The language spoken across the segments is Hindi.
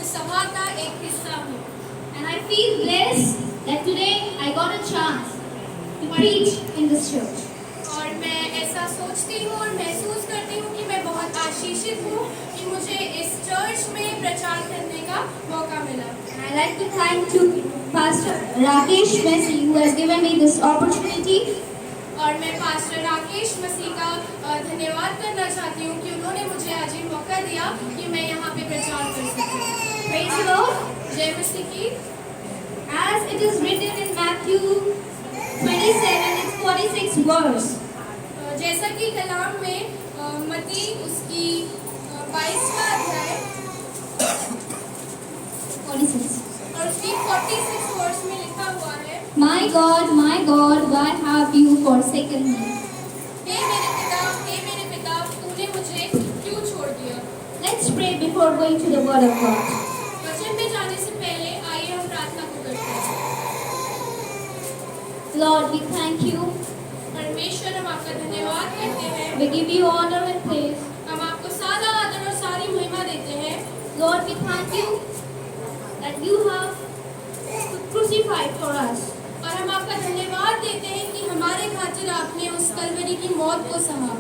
सभा का एक हिस्सा हूँ And I feel blessed that today I got a chance to preach in this church. और मैं ऐसा सोचती हूँ और महसूस करती हूँ कि मैं बहुत आशीषित हूँ कि मुझे इस चर्च में प्रचार करने का मौका मिला। And I'd like to thank to Pastor Rakesh Messi who has given me this opportunity. और मैं पास्टर राकेश मसीह का धन्यवाद करना चाहती हूँ कि उन्होंने मुझे आज ये मौका दिया कि मैं यहाँ पे प्रचार कर सकूँ। Praise the Lord. जय मसीह की। As it is written in Matthew 27, it's 46 verse. जैसा कि कलाम में मत्ती उसकी 22वां अध्याय 46. और उसकी 46 वर्ष में लिखा हुआ है, My God, why have you forsaken me? हे मेरे पिता, तूने मुझे क्यों छोड़ दिया? Let's pray before going to the word of God. वचन में जाने से पहले आइए हम प्रार्थना को करते हैं। Lord, we thank you. परमेश्वर, हम आपका धन्यवाद करते हैं। We give you honor and praise. हम आपको सारा आदर और सारी महिमा देते हैं। Lord, we thank you that you have crucified for us. और हम आपका धन्यवाद देते हैं कि हमारे खातिर आपने उस कलवरी की मौत को सहा।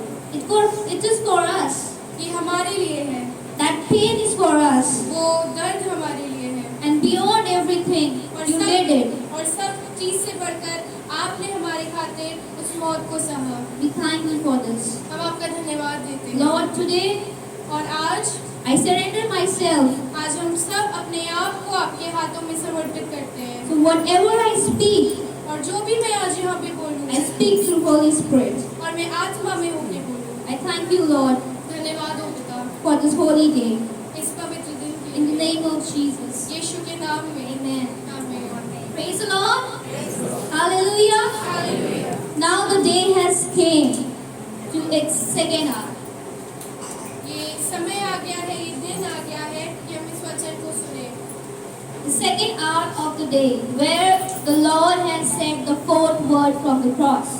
It is for us. ये हमारे लिए है। That pain is for us. वो दर्द हमारे लिए है। And beyond everything, you did it. और सब चीज से बढ़कर आपने हमारे खातिर उस मौत को सहा। We thank you for this. हम आपका धन्यवाद देते हैं। Lord, today और आज I surrender myself. आज हम सब अपने आप को आपके हाथों में समर्पित करते हैं। So whatever I speak, और जो भी मैं आज यहाँ पे I बोलूँ, speak through Holy Spirit. और मैं आत्मा में होके बोलूँ। I thank you, Lord, धन्यवाद हो पिता for this holy day. इस पवित्र दिन के In the लिए। name of Jesus. यीशु के नाम में Amen. आमीन। Praise the Lord. Hallelujah. Hallelujah. Now the day has came to its second hour. ये समय आ गया है, ये दिन आ गया है कि हम इस वचन को सुने। The second hour of the day, where the Lord has said the fourth word from the cross.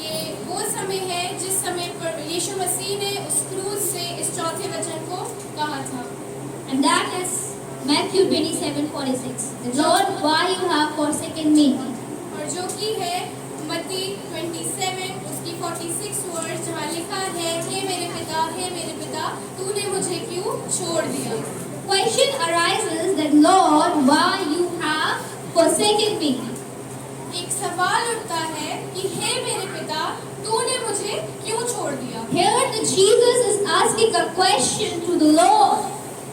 ये वो समय है जिस समय पर यीशु मसीह ने उस क्रूस से इस चौथे वचन को कहा था। And that is Matthew 27:46. Lord, why you have forsaken me? और जो कि है मत्ती 27 उसकी 46 वर्ष जहाँ लिखा है, हे मेरे पिता, तूने मुझे क्यों छोड़ दिया? Question arises that Lord, why you have forsaken me? एक सवाल उठता है कि हे मेरे पिता, तूने मुझे क्यों छोड़ दिया? Here the Jesus is asking a question to the Lord.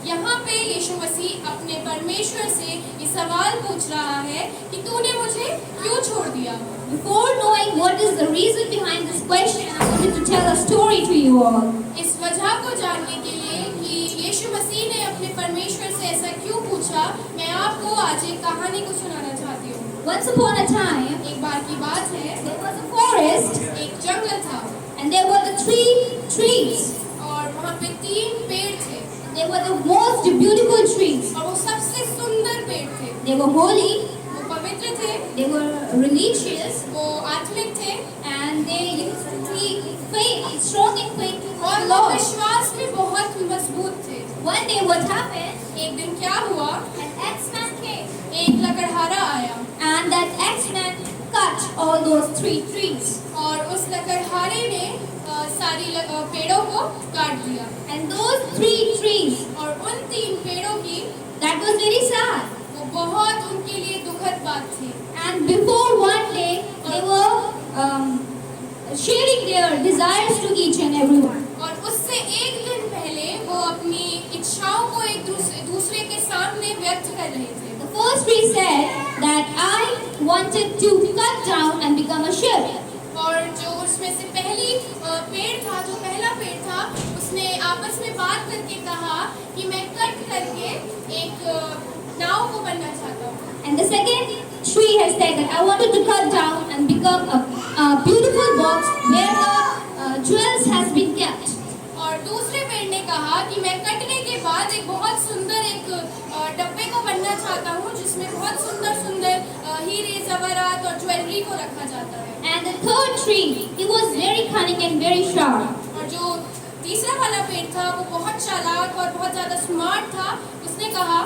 यहाँ पे यीशु मसीह अपने परमेश्वर से ये सवाल पूछ रहा है कि तूने मुझे क्यों छोड़ दिया? Before knowing what is the reason behind this question, I wanted to tell a story to you all. इस वजह को जानने के लिए कि यीशु मसीह ने अपने परमेश्वर से ऐसा क्यों पूछा, मैं आपको आज एक कहानी को सुनाना चाहती हूँ। Once upon a time, एक बार की बात है, there was a forest एक जंगल था and there were the three trees. और वहाँ पे 3 पेड़ थे They were the most beautiful trees. और वो सबसे सुंदर पेड़ थे। They were holy, वो पवित्र थे, they were religious, वो आत्मिक थे and they used to be faith, strong in faith towards और the वो Lord. विश्वास में बहुत मजबूत थे। One day what happened? एक दिन क्या हुआ, An axeman came एक लकड़हारा आया and that axeman cut all those 3 trees. और उस लकड़हारे ने सारी पेड़ों को काट दिया And those 3 trees, और उन 3 पेड़ों की that was very sad. वो बहुत उनके लिए दुखद बात थी। And before one day, they were sharing their desires to each and everyone. और उससे एक दिन पहले वो अपनी इच्छाओं को एक दूसरे के सामने व्यक्त कर रहे थे। The first tree said that I wanted to cut down and become a ship. और जो उसमें से पहली पेड़ था, जो पहला पेड़ था, उसने आपस में बात करके कहा कि मैं कट करके एक नाव को बनना चाहता हूँ। And the second tree has said that I wanted to cut down and become a beautiful box where the jewels has been kept. और दूसरे पेड़ ने कहा कि मैं कटने के बाद एक बहुत सुंदर एक डब्बे को बनना चाहता हूँ जिसमें बहुत सुंदर सुंदर हीरे जवाहरात और ज्वेलरी को रखा जाता है। And the third tree, it was very cunning and very sharp. और जो तीसरा वाला पेड़ था वो बहुत चालाक और बहुत ज़्यादा स्मार्ट था। उसने कहा,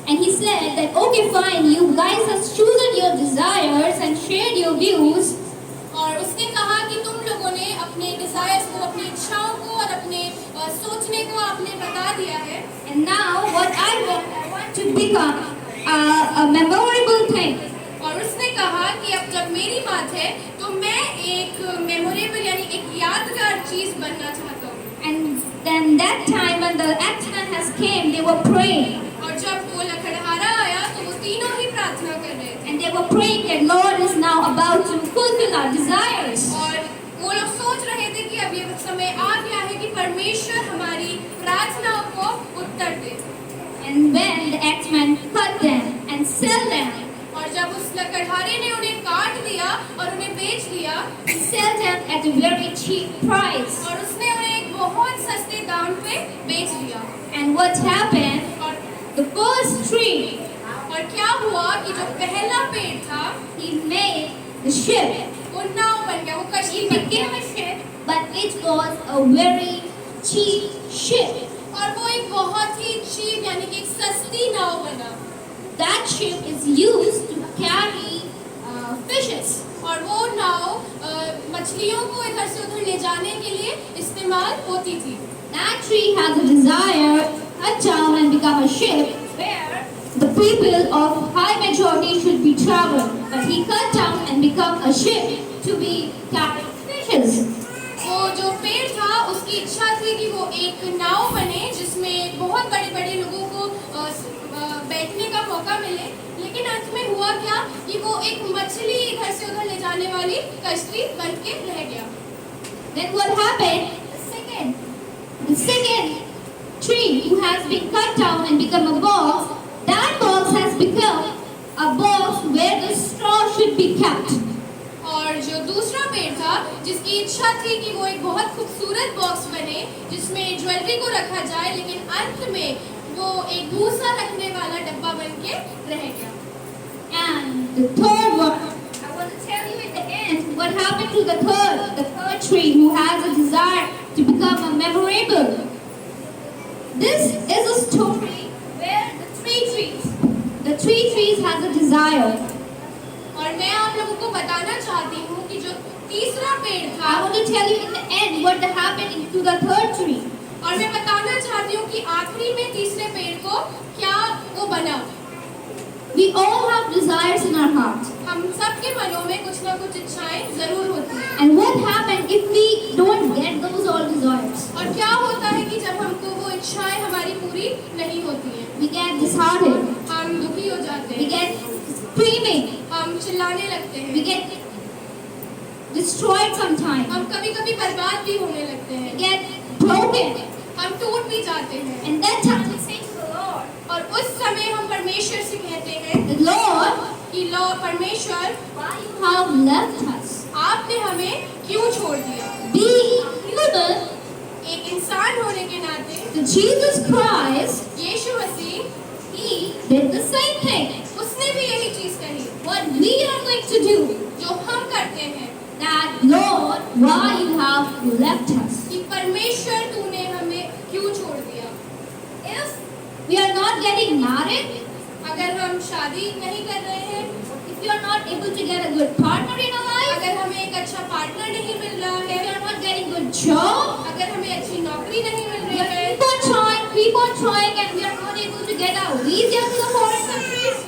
and he said that, okay, fine, you guys have chosen your desires and shared your views, और उसने कहा कि तुम लोगों ने अपने डिजायर्स को, अपनी इच्छाओं को और अपने सोचने को आपने बता दिया है, and now what I want to become a memorable thing. और उसने कहा कि अब जब मेरी बात है तो मैं एक मेमोरेबल यानी एक यादगार चीज बनना चाहता हूँ। And then that time when the X-Men has came, they were praying. और जब वो लकड़हारा आया तो वो तीनों ही प्रार्थना कर रहे थे, And they were praying that Lord is now about to fulfill our desires. और वो लोग सोच रहे थे कि अब ये समय आ गया है कि परमेश्वर हमारी प्रार्थनाओं को उत्तर दे। And when the X-Men cut them and sell them, और जब उस लकड़हारे ने उन्हें काट दिया और उन्हें बेच दिया, he sell them at a very cheap price. और उसने उन्हें एक बहुत सस्ते दाम पे बेच दिया। And what happened? और The first tree, और क्या हुआ कि जो पहला पेड़ था he made the ship. वो नाव बन गया, वो कश्ती He बन became गया, a ship, but it was a very cheap ship. और वो एक बहुत ही चीप यानी कि एक सस्ती नाव बना। That ship is used to carry fishes. और वो नाव मछलियों को इधर से उधर ले जाने के लिए इस्तेमाल होती थी। That tree has a desire to cut down and become a ship where the people of high majority should be traveled. But he cut down and become a ship to be carrying fishes. वो जो पेड़ था उसकी इच्छा थी कि वो एक नाव बने जिसमें बहुत बड़े बड़े लोगों को बैठने का मौका मिले, लेकिन अंत में हुआ क्या कि वो एक मछली इधर से उधर ले जाने वाली कश्ती बन के रह गया। Then what happened? The second tree who has been cut down and become a box, that box has become a box where the straw should be kept. और जो दूसरा पेड़ था जिसकी इच्छा थी कि वो एक बहुत खूबसूरत बॉक्स बने जिसमें ज्वेलरी को रखा जाए, लेकिन अंत में वो एक भूसा रखने वाला डब्बा बन के रह गया। And the third one, I want to tell you at the end what happened to the third tree who has a desire to become a memorable. This is a story where the three trees has a desire. और मैं आप लोगों को बताना चाहती हूँ कि जो तीसरा पेड़ था, I want to tell you in the end what happened to the third tree. और मैं बताना चाहती हूँ कि आखिरी में तीसरे पेड़ को क्या वो बना। We all have desires in our heart. हम सबके मनों में कुछ ना कुछ इच्छाएं जरूर होती हैं। And what happens if we don't get those all desires? और क्या होता है कि जब हमको वो इच्छाएं हमारी पूरी नहीं होती हैं, We get disheartened. हम दुखी हो जाते We हैं, get screaming. हम चिल्लाने लगते We हैं, get destroyed sometimes. हम कभी कभी बर्बाद भी होने लगते We हैं, get broken. हम टूट भी जाते हैं। And that time we say to the Lord, और उस समय हम परमेश्वर से कहते हैं Lord, कि लो परमेश्वर, why you have left us? आपने हमें क्यों छोड़ दिया? Being human, एक इंसान होने के नाते the Jesus Christ, Yeshu Masih, He did the same thing. उसने भी यही चीज कही What we are going to do, जो हम करते हैं, that Lord, why you have left us? कि परमेश्वर तूने हमें क्यों छोड़ दिया? If we are not getting married, अगर हम शादी नहीं कर रहे हैं, if you are not able to get a good partner in our life, अगर हमें एक अच्छा पार्टनर नहीं मिल रहा if you है, are not getting good job, अगर हमें अच्छी नौकरी नहीं मिल we रही है, keep on trying and we are not able to get our visa to the foreign countries,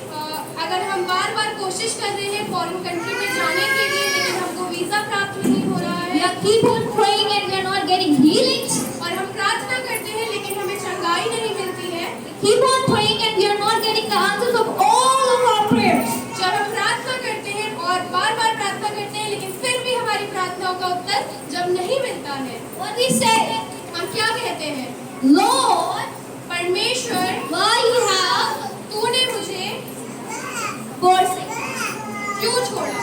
अगर हम बार बार कोशिश कर रहे हैं फॉरेन कंट्री में जाने के लिए, लेकिन हमको वीजा प्राप्त नहीं हो रहा we है, are keep on praying and we are not getting healings, और हम प्रार्थना करते हैं लेकिन हमें चंगाई नहीं मिलती है, keep on praying and we are not getting the answers of all of our prayers. जब हम प्रार्थना करते हैं और बार बार प्रार्थना करते हैं लेकिन फिर भी हमारी प्रार्थनाओं का उत्तर जब नहीं मिलता है, What we say, हम क्या कहते हैं? Lord, परमेश्वर, why you have तूने मुझे forsaken? क्यों छोड़ा?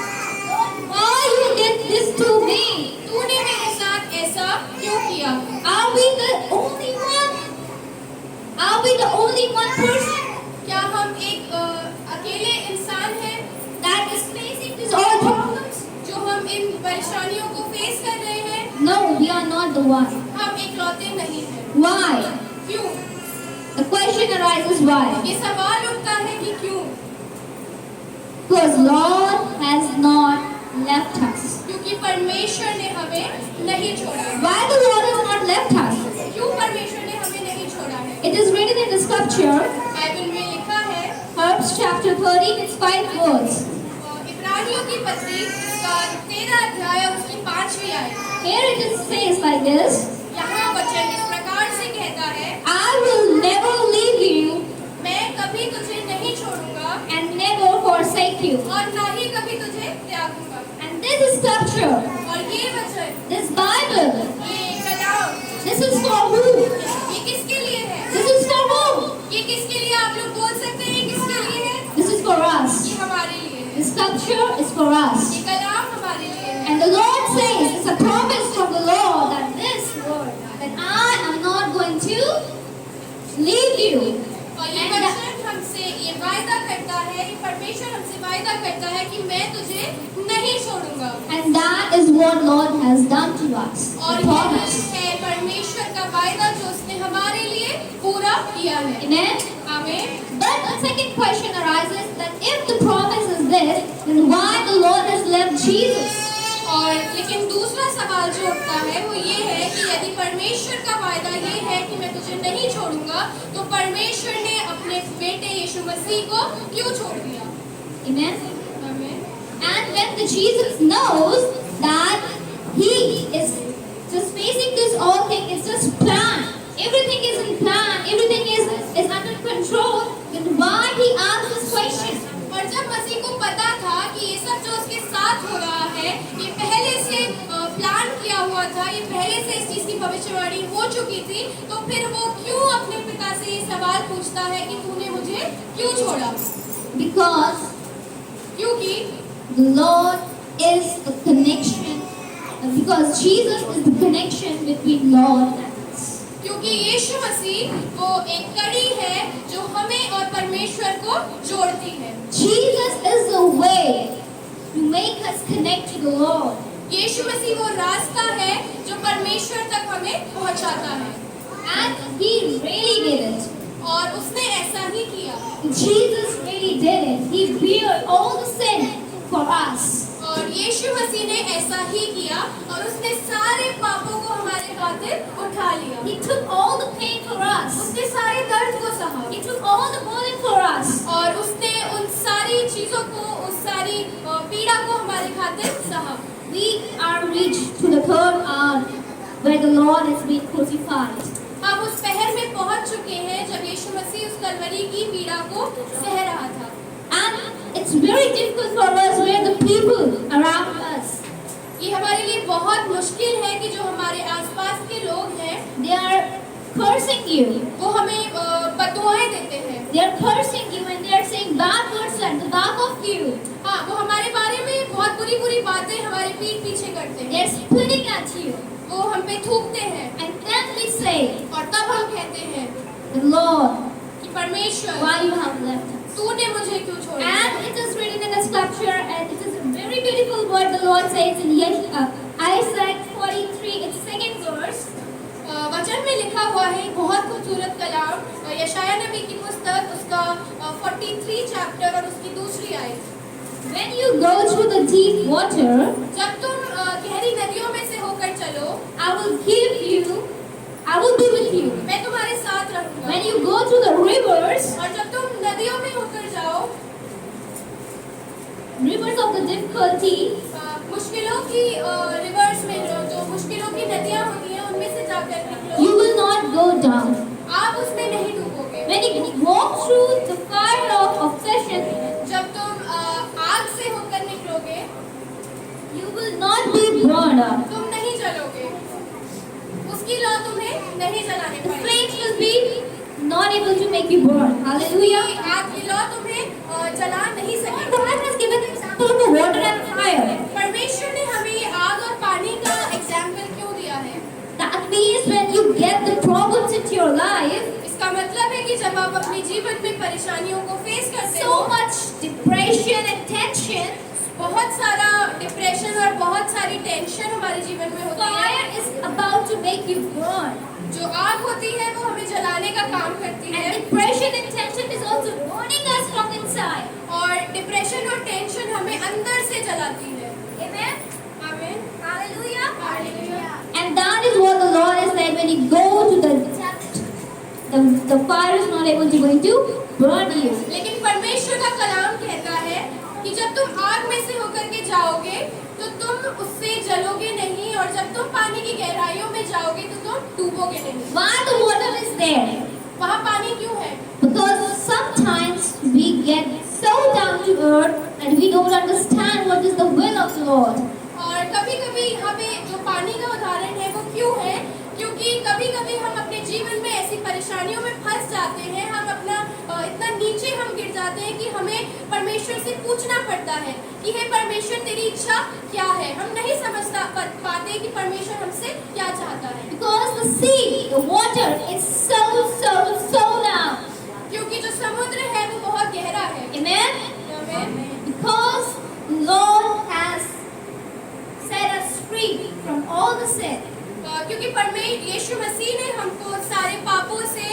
Why you did this to me? तूने मेरे साथ ऐसा क्यों किया? Are we the only one? Are we the only one person क्या हम एक अकेले इंसान हैं that is facing these all problems? जो हम इन परेशानियों को फेस कर रहे हैं? No, we are not the one. हम इकलौते नहीं हैं। Why? क्यों? The The question arises why? ये सवाल उठता है कि क्यों? Because Lord has not left us. क्योंकि परमेश्वर ने हमें नहीं छोड़ा है। Why the Lord has not left us? क्यों परमेश्वर ने हमें नहीं छोड़ा है? It is written in the scripture, Bible में लिखा है, Hebrews chapter 13, its 5 words. इब्रानियों की पत्री उसका 13 अध्याय और उसकी 5वीं आयत। Here it is says like this, यहाँ वचन इस प्रकार से कहता है, I will never leave you मैं कभी तुझे नहीं छोड़ूंगा and never forsake you. और ना ही कभी तुझे त्यागूंगा। And this scripture, और ये वचन, this Bible, ये कलाम, this is for who? ये किसके लिए है? This is for who? ये किसके लिए? आप लोग बोल सकते हैं किसके लिए है? This is for us. ये हमारे लिए है। The scripture is for us. ये कलाम हमारे लिए है। And the Lord says, it's a promise from the Lord that this word, that I am not going to leave you. और ये And वचन हमसे ये वायदा करता है, ये परमेश्वर हमसे वायदा करता है कि मैं तुझे नहीं छोड़ूंगा। And that is what Lord has done to us. और The promise. ये है परमेश्वर का वायदा जो उसने हमारे लिए पूरा किया है। Amen. आमीन। But the second question arises that if the promise is this, then why the Lord has left Jesus? और लेकिन दूसरा सवाल जो उठता है वो ये है कि यदि परमेश्वर का वायदा ये है कि मैं तुझे नहीं छोड़ूंगा, तो परमेश्वर ने अपने बेटे यीशु मसीह को क्यों छोड़ दिया? Amen. आमीन। And when the Jesus knows that he is just facing this all thing, it's just plan. Everything is in plan. Everything is under control. Then why he asks this question? और जब मसीह को पता था कि ये सब जो उसके साथ हो रहा है, ये पहले से प्लान किया हुआ था, ये पहले से इस चीज की भविष्यवाणी हो चुकी थी, तो फिर वो क्यों अपने पिता से ये सवाल पूछता है कि तूने मुझे क्यों छोड़ा? Because क्योंकि the Lord is the connection. Because Jesus is the connection between Lord and us. क्योंकि यीशु मसीह वो एक कड़ी है जो हमें और परमेश्वर को जोड़ती है। Jesus is the way to make us connect to the Lord. यीशु मसीह वो रास्ता है जो परमेश्वर तक हमें पहुंचाता है। And he really did it. और उसने ऐसा ही किया। Jesus really did it. He bear all the sin for us. और यीशु मसीह ने ऐसा ही किया और उसने सारे पापों को हमारे खातिर उठा लिया। He took all the pain for us. उसने सारे दर्द को सहा। He took all the burden for us. और उसने उन सारी चीजों को, उस सारी पीड़ा को हमारे खातिर सहा। We are reached to the third hour where the Lord has been crucified. हम उस पहर में पहुंच चुके हैं जब यीशु मसीह उस कलवरी की पीड़ा को सह रहा था। And it's very difficult for us where the people around us, ये हमारे लिए बहुत मुश्किल है कि जो हमारे आसपास के लोग हैं, they are cursing you. वो हमें बदुआएं देते हैं। They are cursing you and they are saying bad words at the back of you. हाँ, वो हमारे बारे में बहुत बुरी बातें हमारे पीठ पीछे करते They हैं। are spitting at you. वो हम पे थूकते हैं And then we say, और तब हम कहते हैं the Lord, कि परमेश्वर, why you have left us? तूने मुझे क्यों छोड़ा? And it is written in the scripture, and it is a very beautiful word the Lord says in Isaiah 43, its 2nd verse. वचन में लिखा हुआ है बहुत खूबसूरत कलाम यशायाह नबी की पुस्तक उसका 43 चैप्टर और उसकी दूसरी आयत। When you go through the deep water, जब तुम गहरी नदियों में से होकर चलो, I will be with you. मैं तुम्हारे साथ रहूंगा। When you go through the rivers, और जब तुम नदियों में होकर जाओ, rivers of the difficulty, मुश्किलों की रिवर्स में जो मुश्किलों की नदियां होती हैं उनमें से जाकर निकलो, you will not go down. आप उसमें नहीं डूबोगे। When you walk through the fire of affliction, जब तुम आग से होकर निकलोगे, you will not be burned up. तुम नहीं जलोगे, उसकी लौ तुम्हें नहीं जलाने The पाएगी। flames will be not able to make you burn. Hallelujah. आग की लौ तुम्हें जला नहीं The सकेगी। Lord has given an example of the water and fire. परमेश्वर ने हमें ये आग और पानी का एग्जाम्पल क्यों दिया है? That means when you get the problems into your life, इसका मतलब है कि जब आप अपने जीवन में परेशानियों को फेस करते so हो, much depression and tension, बहुत सारा डिप्रेशन और बहुत सारी टेंशन हमारे जीवन में होती है, fire is about to make you burn. जो आग होती है वो हमें जलाने का काम करती है, And depression and tension is also burning us from inside. और डिप्रेशन और टेंशन हमें अंदर से जलाती है। Amen. आमीन। Hallelujah. Hallelujah. And that is what the Lord has said when you go to the test. The fire is not able to going to burn you. लेकिन परमेश्वर का कलाम कहता है कि जब तुम आग में से होकर के जाओगे तो तुम उससे जलोगे नहीं, और जब तुम पानी की गहराइयों में जाओगे तो तुम डूबोगे नहीं। Why the water is there? वहाँ पानी क्यों है? Because sometimes we get so down to earth and we don't understand what is the will of the Lord. और कभी-कभी यहाँ पे जो पानी का उदाहरण है वो क्यों है? क्योंकि कभी-कभी हम अपने जीवन में ऐसी परेशानियों में फंस जाते हैं, हम अपना इतना नीचे हम गिर जाते हैं कि हमें परमेश्वर से पूछना पड़ता है कि हे परमेश्वर तेरी इच्छा क्या है। हम नहीं समझ पाते कि परमेश्वर हमसे क्या चाहता है। Because the sea, the water is so down. क्योंकि जो समुद्र है वो बहुत गहरा है। Amen? आमीन। Because the Lord has set us free from all the sin. क्योंकि यीशु मसीह ने हमको सारे पापों से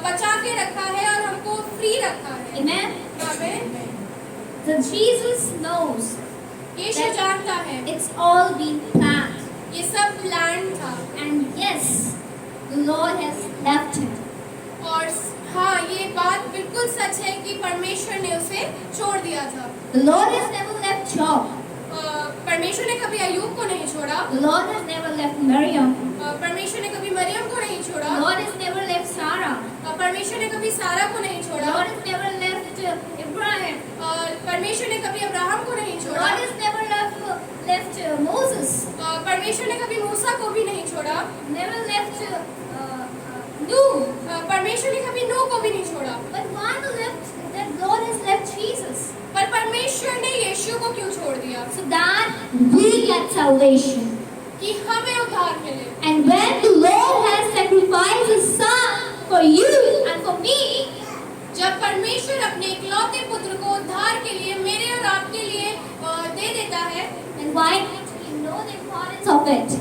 बचा के रखा है और हमको फ्री रखा है। Amen? आमीन। So Jesus knows यीशु जानता है it's all been planned. ये सब प्लान था, And yes, the Lord has left him. और हाँ ये बात बिल्कुल सच है कि परमेश्वर ने उसे छोड़ दिया था। The Lord has never left Job. परमेश्वर ने कभी अय्यूब को नहीं छोड़ा। The Lord has never left Miriam. परमेश्वर ने कभी मरियम को नहीं The छोड़ा। Lord has never left Sarah. परमेश्वर ने कभी सारा को नहीं The छोड़ा। Lord has never left Abraham. परमेश्वर ने कभी अब्राहम को नहीं The छोड़ा। Lord has never left Moses. परमेश्वर ने कभी मूसा को भी नहीं छोड़ा। Never left Noah. परमेश्वर ने कभी नूह को भी नहीं छोड़ा। But why the Lord has left Jesus? पर परमेश्वर ने यीशु को क्यों छोड़ दिया? So that we get salvation. कि हमें उद्धार मिले। And when the Lord has sacrificed His Son for you and for me, जब परमेश्वर अपने इकलौते पुत्र को उद्धार के लिए मेरे और आपके लिए दे देता है, then why don't we know the importance of it?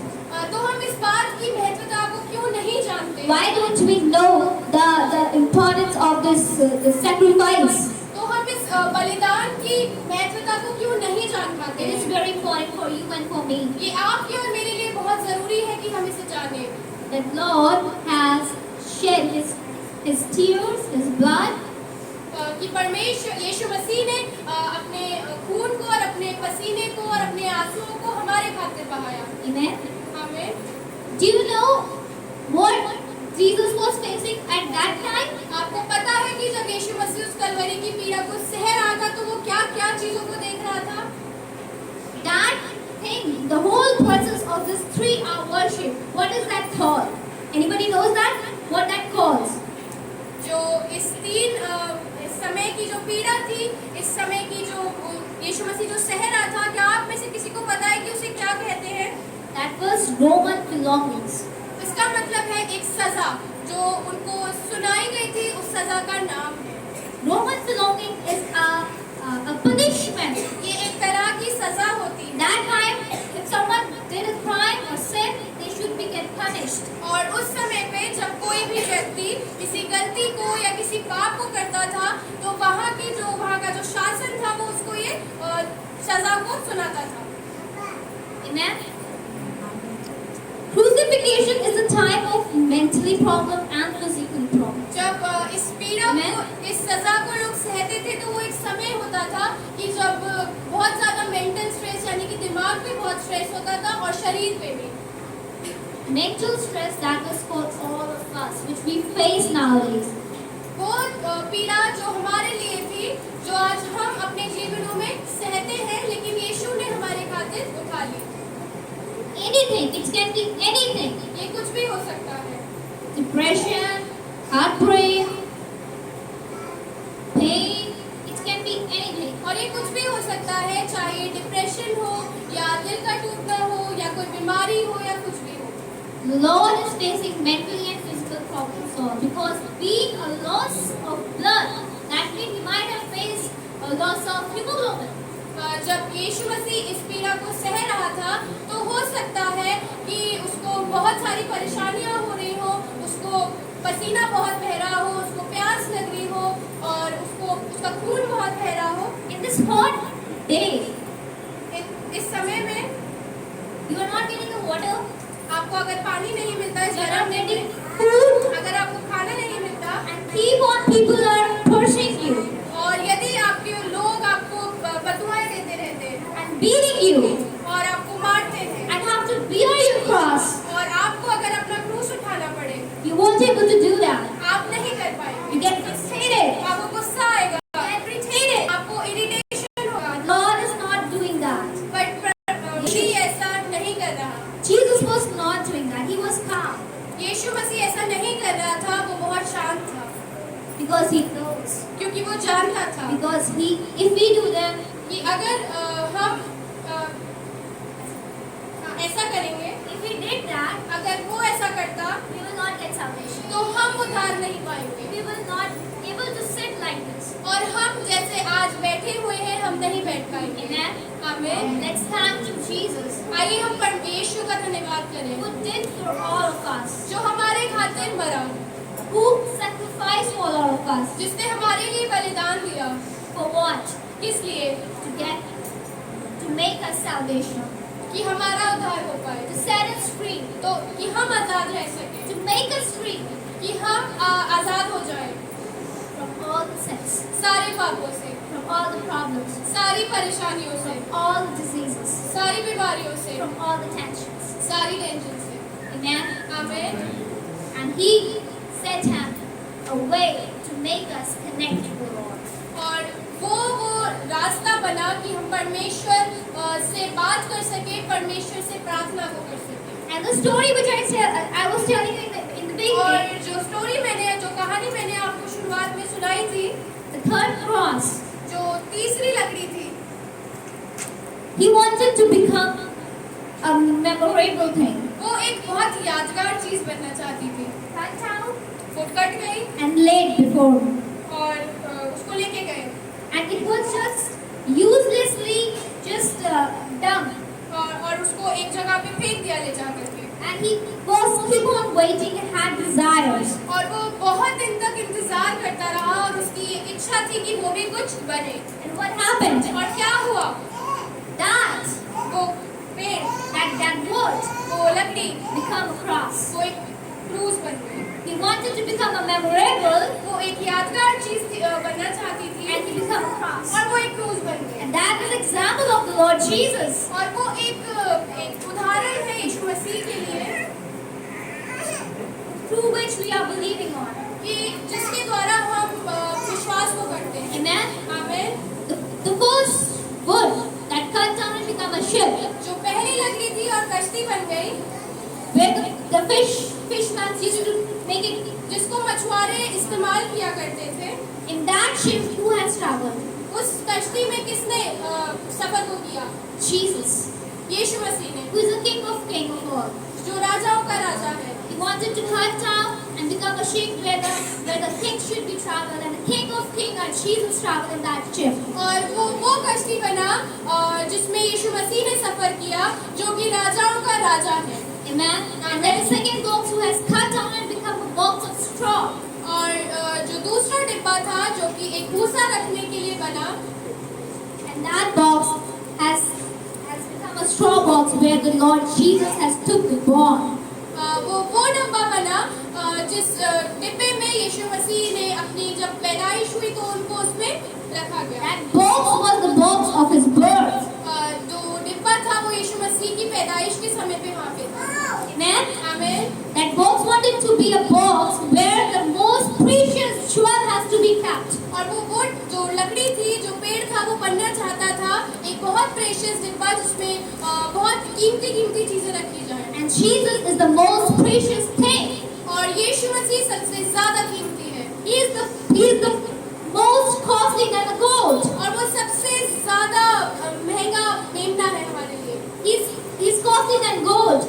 तो हम इस बात की महत्वता को क्यों नहीं जानते? Why don't we know the importance of the sacrifice? तो हम इस बलिदान की महत्वता को क्यों नहीं जान पाते? It is very important for you and for me. ये आपके और मेरे लिए बहुत जरूरी है कि हम इसे जानें। That Lord has shed His tears, His blood, कि परमेश्वर यीशु मसीह ने अपने खून को और अपने पसीने को और अपने आंसुओं को हमारे खातिर बहाया। Amen. आमीन। Do you know what Jesus was facing at that time? आपको पता है कि जब यीशु मसीह उस कलवरी की पीड़ा को सह रहा था तो वो क्या-क्या चीजों को देख रहा था? That thing, the whole process of this 3-hour worship, what is that called? Anybody knows that? What that calls? जो इस समय की जो पीड़ा थी, इस समय की जो यीशु मसीह जो सह रहा था, क्या आप में से किसी को पता है कि उसे क्या कहते हैं? That was Roman belongings. इसका मतलब है एक सजा जो उनको सुनाई गई थी, उस सजा का नाम है। Roman belonging is a punishment. ये एक तरह की सजा होती है। That time, if someone did a crime or sin, they should be get punished. और उस समय पे जब कोई भी व्यक्ति किसी गलती को या किसी पाप को करता था तो वहाँ का जो शासन था वो उसको ये सजा को सुनाता था। Amen. Crucifixion is a type of mentally problem and physically problem. जब इस पीड़ा को, इस सजा को लोग सहते थे तो वो एक समय होता था कि जब बहुत ज्यादा मेंटल स्ट्रेस यानी कि दिमाग पे बहुत स्ट्रेस होता था और शरीर पे भी। Mental stress that was for all of us, which we face nowadays. वो पीड़ा जो हमारे लिए थी, जो आज हम अपने जीवनों में सहते हैं, लेकिन यीशु ने हमारे खातिर उठा ली। Anything, it can be anything. ये कुछ भी हो सकता है। Depression, heartbreak, pain, it can be anything. और ये कुछ भी हो सकता है, चाहे डिप्रेशन हो या दिल का टूटना हो या कोई बीमारी हो या कुछ भी हो। The Lord is facing mentally and physical problems all because being a loss of blood, that means he might have faced a loss of hemoglobin. जब यीशु मसीह इस पीड़ा को सह रहा था तो हो सकता है कि उसको बहुत सारी परेशानियां हो रही हो, this hot day, इस समय में you are not getting the water, आपको अगर पानी नहीं मिलता इस you are गर्म not दिन getting में, food, अगर आपको खाना नहीं मिलता and keep on people are cursing you और यदि आपके लोग आपको बदुआएं देते रहते हैं and beating you और आपको मारते हैं and have to bear your cross, और आपको अगर अपना क्रूस उठाना पड़े, you won't able to do that. आप नहीं कर पाएंगे। You get irritated. आपको गुस्सा आएगा, You get irritated. आपको इरिटेशन होगा, God is not doing that. But यीशु ऐसा नहीं कर रहा। Jesus was not doing that. He was calm यीशु मसीह ऐसा नहीं कर रहा था, वो बहुत शांत था because he knows. क्योंकि वो जानता था Because if we do that, कि अगर हम ऐसा करेंगे, if we did that, अगर वो ऐसा करता we will not get salvation. तो हम उद्धार नहीं पाएंगे We will not able to sit like this. और हम जैसे आज बैठे हुए हैं हम नहीं बैठ पाएंगे। Amen. आमीन। Let's thank you, Jesus, आइए हम परमेश्वर का धन्यवाद करें who did for all of us, जो हमारे खातिर मरा, who sacrificed for all of us. जिसने हमारे लिए बलिदान दिया। For what? किस लिए? To make us salvation, कि हमारा उद्धार हो पाए, to set us free, तो कि हम आजाद रह सकें, to make us free कि हम आजाद हो जाएं from all the sins, सारे पापों से, from all the problems, सारी परेशानियों से, from all the diseases, सारी बीमारियों से, from all the tensions. सारी टेंशन से। Amen. आमीन। And He set him a way to make us connect with the Lord. और वो रास्ता बना कि हम परमेश्वर से बात कर सके, परमेश्वर से प्रार्थना को कर सके। And the story which I was telling you in the beginning, और जो कहानी मैंने आपको शुरुआत में सुनाई थी, the third cross, जो तीसरी लकड़ी थी, he wanted to become a memorable thing. वो एक बहुत यादगार चीज बनना चाहती थी। Cut down वो कट गई and laid before him. और उसको लेके गए And it was just uselessly just dumped. और उसको एक जगह पे फेंक दिया ले जा करके। And he was keep on waiting and had desires. और वो बहुत दिन तक इंतजार करता रहा और उसकी ये इच्छा थी कि वो भी कुछ बने। And what happened? और क्या हुआ? That वो पेड़, that wood वो लकड़ी, become a cross. वो एक क्रूस बन गई। He wanted to become a memorable, वो एक यादगार चीज बनना चाहती थी and he became a cross. और वो एक क्रूस बन गई। And that is example of the Lord Jesus. और वो एक उदाहरण है यीशु मसीह के लिए Through which we are believing on. कि जिसके द्वारा हम विश्वास को करते हैं। Amen. आमीन। The first wood that cut down and become a ship, जो पहली लकड़ी थी और कश्ती बन गई, where the fishman used to make it. जिसको मछुआरे इस्तेमाल किया करते थे, In that ship, who has traveled? उस कश्ती में किसने सफर को किया? Jesus, यीशु मसीह ने, who is the King of all. जो राजाओं का राजा है। He wanted to cut down and become a ship where the king should be traveled, and the King of Kings and Jesus traveled in that ship. और वो कश्ती बना जिसमें यीशु मसीह ने सफर किया, जो कि राजाओं का राजा है। Amen. And then the second box who has cut down and become a box of straw. और जो दूसरा डिब्बा था जो कि एक भूसा रखने के लिए बना, And that box has become a straw box where the Lord Jesus has took the bond. वो डब्बा बना जिस डिब्बे में यीशु मसीह ने अपनी जब पैदाइश हुई तो उनको उसमें रखा गया। That box was the box of his birth. जो डिब्बा था वो यीशु मसीह की पैदाइश के समय पे वहाँ पे था। Amen. आमीन। That box wanted to be a box where the most precious jewel has to be kept. और वो जो लकड़ी थी, जो पेड़ था, वो बनना चाहता था एक बहुत प्रेशियस डिब्बा जिसमें बहुत कीमती चीजें रखी जाए। And Jesus is the most precious thing. और यीशु मसीह सबसे ज्यादा कीमती है। He is the most costly than the gold. और वो सबसे ज्यादा महंगा मेमना है हमारे लिए। He's costly than gold.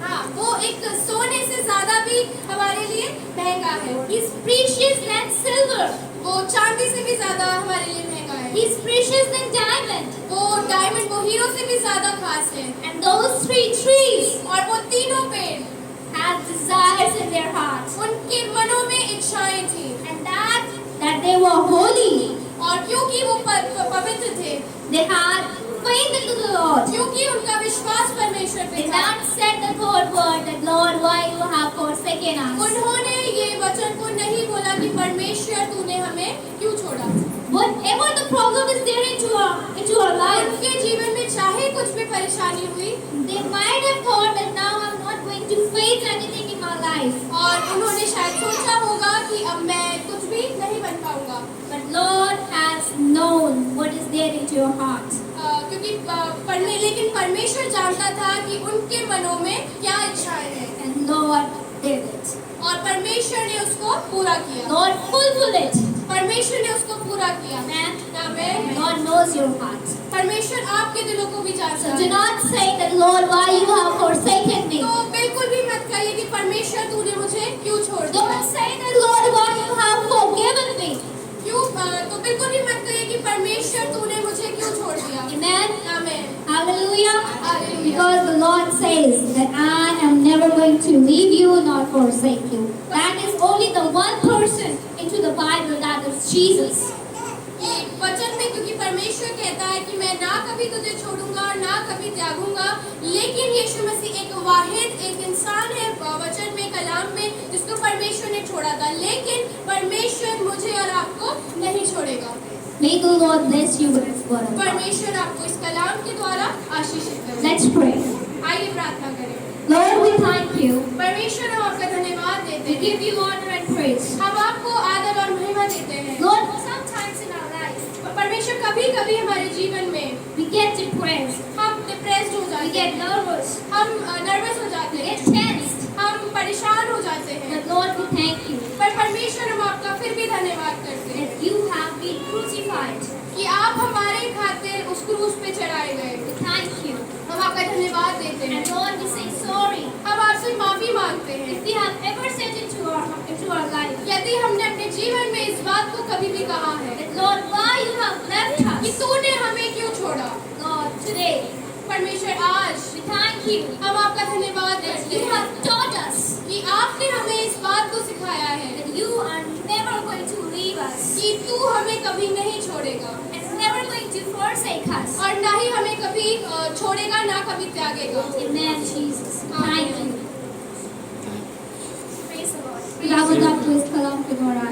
हाँ, वो एक सोने से ज्यादा भी हमारे लिए महंगा है। He's precious than silver. वो चांदी से भी ज्यादा हमारे लिए महंगा है। He's precious than diamond. वो डायमंड, वो हीरो से भी ज्यादा खास है। And those three trees और वो तीनों पेड़ have desires in their hearts. उनके मनों में इच्छाएं थी। And that they were holy. और क्योंकि वो पवित्र थे, They had faith into the Lord. क्योंकि उनका विश्वास परमेश्वर पे They था, not said the third word that Lord, why you have forsaken us. उन्होंने ये वचन को नहीं बोला कि परमेश्वर तूने हमें क्यों छोड़ा। Whatever the problem is there into our life, उनके जीवन में चाहे कुछ भी परेशानी हुई, they might have thought that now I'm not going to face anything in my life. और उन्होंने शायद सोचा होगा कि अब मैं कुछ भी नहीं बन पाऊंगा, But Lord has known what is there into your heart. क्योंकि लेकिन परमेश्वर जानता था कि उनके मनों में क्या इच्छाएं हैं, And Lord did it. और परमेश्वर ने उसको पूरा किया। Lord fulfill it. परमेश्वर ने उसको पूरा किया। Amen. आमीन। God knows your heart. परमेश्वर आपके दिलों को भी जानता So do है। not say that Lord, why you have forsaken me. तो बिल्कुल भी मत कहिए कि परमेश्वर तूने मुझे क्यों छोड़ दिया। Don't say that Lord, why you have forgiven me. तो बिल्कुल भी मत कहिए कि परमेश्वर तूने मुझे क्यों छोड़ दिया। Amen. आमीन। Hallelujah. Hallelujah. Because the Lord says that I am never going to leave you nor forsake you. That is only the one person into the Bible, that is Jesus. ये वचन में क्योंकि परमेश्वर कहता है कि मैं ना कभी तुझे छोड़ूंगा और ना कभी त्यागूंगा, लेकिन यीशु मसीह एक इंसान है वचन में, कलाम में, जिसको परमेश्वर ने छोड़ा था, लेकिन परमेश्वर मुझे और आपको नहीं छोड़ेगा। May the Lord bless you with His word. परमेश्वर आपको इस कलाम के द्वारा आशीषित करे। Let's pray. आइए प्रार्थना करें। Lord, we thank you. परमेश्वर हम आपका धन्यवाद देते We हैं, give you honor and praise. हम आपको आदर और महिमा देते हैं। Lord, sometimes in our life, परमेश्वर कभी कभी हमारे जीवन में we get depressed, हम डिप्रेस्ड हो we जाते get हैं, nervous, हम नर्वस हो जाते we हैं, get tensed. हम परेशान हो जाते हैं, But Lord, we thank you पर परमेश्वर हम आपका फिर भी धन्यवाद करते हैं that you have been crucified. कि आप हमारे खातिर उस क्रूस पे चढ़ाए गए। We thank you. हम आपका धन्यवाद देते हैं, And Lord, we say sorry हम आपसे माफी मांगते हैं if we have ever said into our life यदि हमने अपने जीवन में इस बात को कभी भी कहा है that Lord, why you have left कि us. तूने हमें क्यों छोड़ा। Lord, today परमेश्वर आज we thank you हम आपका धन्यवाद that करते you हैं have taught us कि आपने हमें इस बात को सिखाया है that you are never going to leave us कि तू हमें कभी नहीं छोड़ेगा and never going to forsake us. और ना ही हमें कभी छोड़ेगा, ना कभी त्यागेगा। Amen, Jesus. Thank you. Praise the Lord. Praise the Lord. इस कलाम के द्वारा